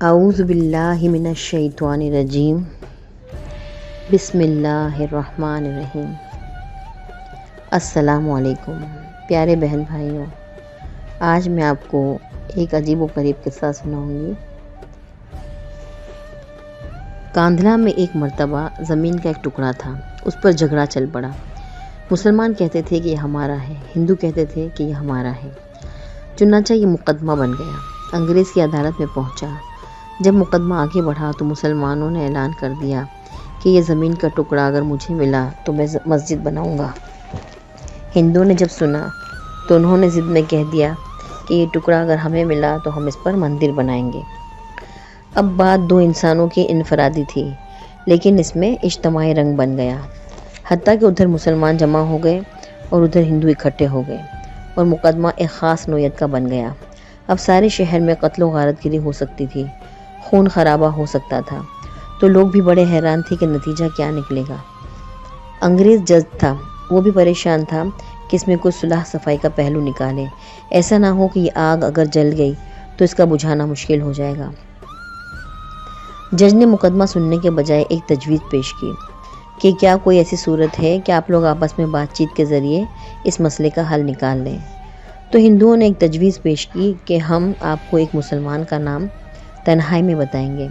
اعوذ باللہ من الشیطان الرجیم بسم اللہ الرحمن الرحیم۔ السلام علیکم پیارے بہن بھائیوں، آج میں آپ کو ایک عجیب و غریب قصہ سناؤں گی۔ کاندھلا میں ایک مرتبہ زمین کا ایک ٹکڑا تھا، اس پر جھگڑا چل پڑا۔ مسلمان کہتے تھے کہ یہ ہمارا ہے، ہندو کہتے تھے کہ یہ ہمارا ہے۔ چنانچہ یہ مقدمہ بن گیا، انگریز کی عدالت میں پہنچا۔ جب مقدمہ آگے بڑھا تو مسلمانوں نے اعلان کر دیا کہ یہ زمین کا ٹکڑا اگر مجھے ملا تو میں مسجد بناؤں گا۔ ہندوؤں نے جب سنا تو انہوں نے ضد میں کہہ دیا کہ یہ ٹکڑا اگر ہمیں ملا تو ہم اس پر مندر بنائیں گے۔ اب بات دو انسانوں کی انفرادی تھی، لیکن اس میں اجتماعی رنگ بن گیا، حتیٰ کہ ادھر مسلمان جمع ہو گئے اور ادھر ہندو اکٹھے ہو گئے، اور مقدمہ ایک خاص نوعیت کا بن گیا۔ اب سارے شہر میں قتل و غارت گری ہو سکتی تھی، خون خرابہ ہو سکتا تھا، تو لوگ بھی بڑے حیران تھے کہ نتیجہ کیا نکلے گا۔ انگریز جج تھا، وہ بھی پریشان تھا کہ اس میں کوئی صلح صفائی کا پہلو نکالے، ایسا نہ ہو کہ یہ آگ اگر جل گئی تو اس کا بجھانا مشکل ہو جائے گا۔ جج نے مقدمہ سننے کے بجائے ایک تجویز پیش کی کہ کیا کوئی ایسی صورت ہے کہ آپ لوگ آپس میں بات چیت کے ذریعے اس مسئلے کا حل نکال لیں۔ تو ہندوؤں نے ایک تجویز پیش کی کہ ہم آپ کو ایک مسلمان کا نام تنہائی میں بتائیں گے،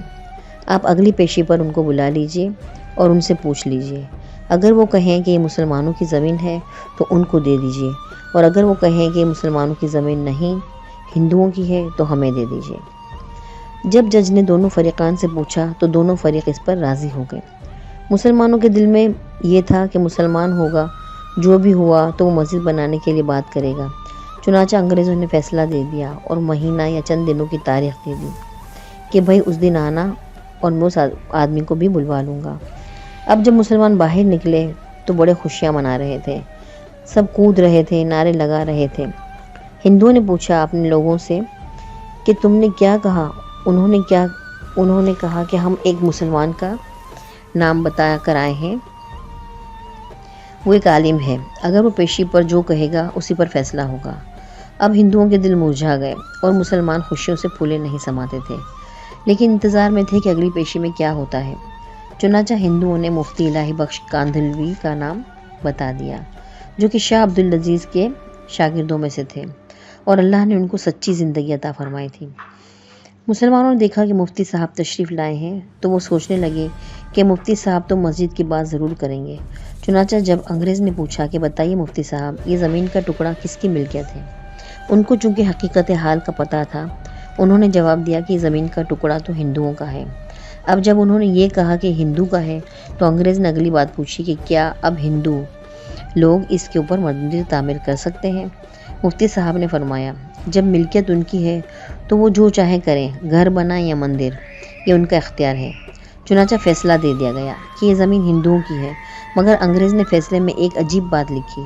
آپ اگلی پیشی پر ان کو بلا لیجئے اور ان سے پوچھ لیجئے۔ اگر وہ کہیں کہ یہ مسلمانوں کی زمین ہے تو ان کو دے دیجئے، اور اگر وہ کہیں کہ یہ مسلمانوں کی زمین نہیں، ہندوؤں کی ہے تو ہمیں دے دیجئے۔ جب جج نے دونوں فریقان سے پوچھا تو دونوں فریق اس پر راضی ہو گئے۔ مسلمانوں کے دل میں یہ تھا کہ مسلمان ہوگا، جو بھی ہوا تو وہ مسجد بنانے کے لیے بات کرے گا۔ چنانچہ انگریزوں نے فیصلہ دے دیا اور مہینہ یا چند دنوں کی تاریخ دے دی کہ بھائی اس دن آنا، اور میں اس آدمی کو بھی بلوا لوں گا۔ اب جب مسلمان باہر نکلے تو بڑے خوشیاں منا رہے تھے، سب کود رہے تھے، نعرے لگا رہے تھے۔ ہندوؤں نے پوچھا اپنے لوگوں سے کہ تم نے کیا کہا؟ انہوں نے کہا کہ ہم ایک مسلمان کا نام بتا کر آئے ہیں، وہ ایک عالم ہے، اگر وہ پیشی پر جو کہے گا اسی پر فیصلہ ہوگا۔ اب ہندوؤں کے دل مرجھا گئے اور مسلمان خوشیوں سے پھولے نہیں سماتے تھے، لیکن انتظار میں تھے کہ اگلی پیشی میں کیا ہوتا ہے۔ چنانچہ ہندوؤں نے مفتی الہی بخش کاندھلوی کا نام بتا دیا، جو کہ شاہ عبدالعزیز کے شاگردوں میں سے تھے، اور اللہ نے ان کو سچی زندگی عطا فرمائی تھی۔ مسلمانوں نے دیکھا کہ مفتی صاحب تشریف لائے ہیں تو وہ سوچنے لگے کہ مفتی صاحب تو مسجد کی بات ضرور کریں گے۔ چنانچہ جب انگریز نے پوچھا کہ بتائیے مفتی صاحب، یہ زمین کا ٹکڑا کس کی ملکیت ہے؟ ان کو چونکہ حقیقت حال کا پتہ تھا، انہوں نے جواب دیا کہ زمین کا ٹکڑا تو ہندوؤں کا ہے۔ اب جب انہوں نے یہ کہا کہ ہندو کا ہے تو انگریز نے اگلی بات پوچھی کہ کیا اب ہندو لوگ اس کے اوپر مندر تعمیر کر سکتے ہیں؟ مفتی صاحب نے فرمایا جب ملکیت ان کی ہے تو وہ جو چاہیں کریں، گھر بنائیں یا مندر، یہ ان کا اختیار ہے۔ چنانچہ فیصلہ دے دیا گیا کہ یہ زمین ہندوؤں کی ہے، مگر انگریز نے فیصلے میں ایک عجیب بات لکھی۔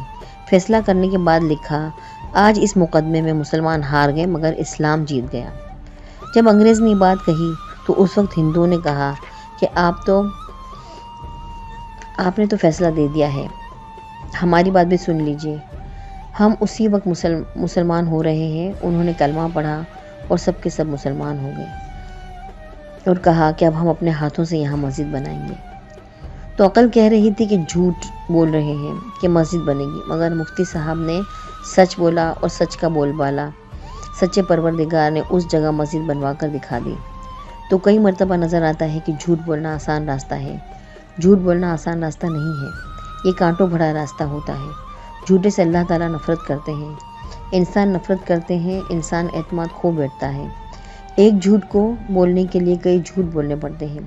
فیصلہ کرنے کے بعد لکھا، آج اس مقدمے میں مسلمان ہار گئے مگر اسلام جیت گیا۔ جب انگریز نے یہ بات کہی تو اس وقت ہندوؤں نے کہا کہ آپ نے تو فیصلہ دے دیا ہے، ہماری بات بھی سن لیجئے۔ ہم اسی وقت مسلمان ہو رہے ہیں۔ انہوں نے کلمہ پڑھا اور سب کے سب مسلمان ہو گئے، اور کہا کہ اب ہم اپنے ہاتھوں سے یہاں مسجد بنائیں گے۔ تو عقل کہہ رہی تھی کہ جھوٹ بول رہے ہیں کہ مسجد بنے گی، مگر مفتی صاحب نے سچ بولا، اور سچ کا بول بالا سچے پروردگار نے اس جگہ مسجد بنوا کر دکھا دی۔ تو کئی مرتبہ نظر آتا ہے کہ جھوٹ بولنا آسان راستہ ہے، جھوٹ بولنا آسان راستہ نہیں ہے، یہ کانٹوں بھرا راستہ ہوتا ہے۔ جھوٹے سے اللہ تعالیٰ نفرت کرتے ہیں، انسان نفرت کرتے ہیں، انسان اعتماد کھو بیٹھتا ہے۔ ایک جھوٹ کو بولنے کے لیے کئی جھوٹ بولنے پڑتے ہیں،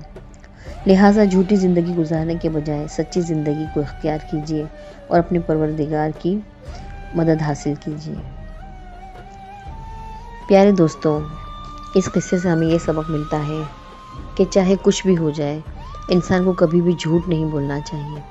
لہٰذا جھوٹی زندگی گزارنے کے بجائے سچی زندگی کو اختیار کیجیے اور اپنے پروردگار کی مدد حاصل کیجیے۔ پیارے دوستوں، اس قصے سے ہمیں یہ سبق ملتا ہے کہ چاہے کچھ بھی ہو جائے، انسان کو کبھی بھی جھوٹ نہیں بولنا چاہیے۔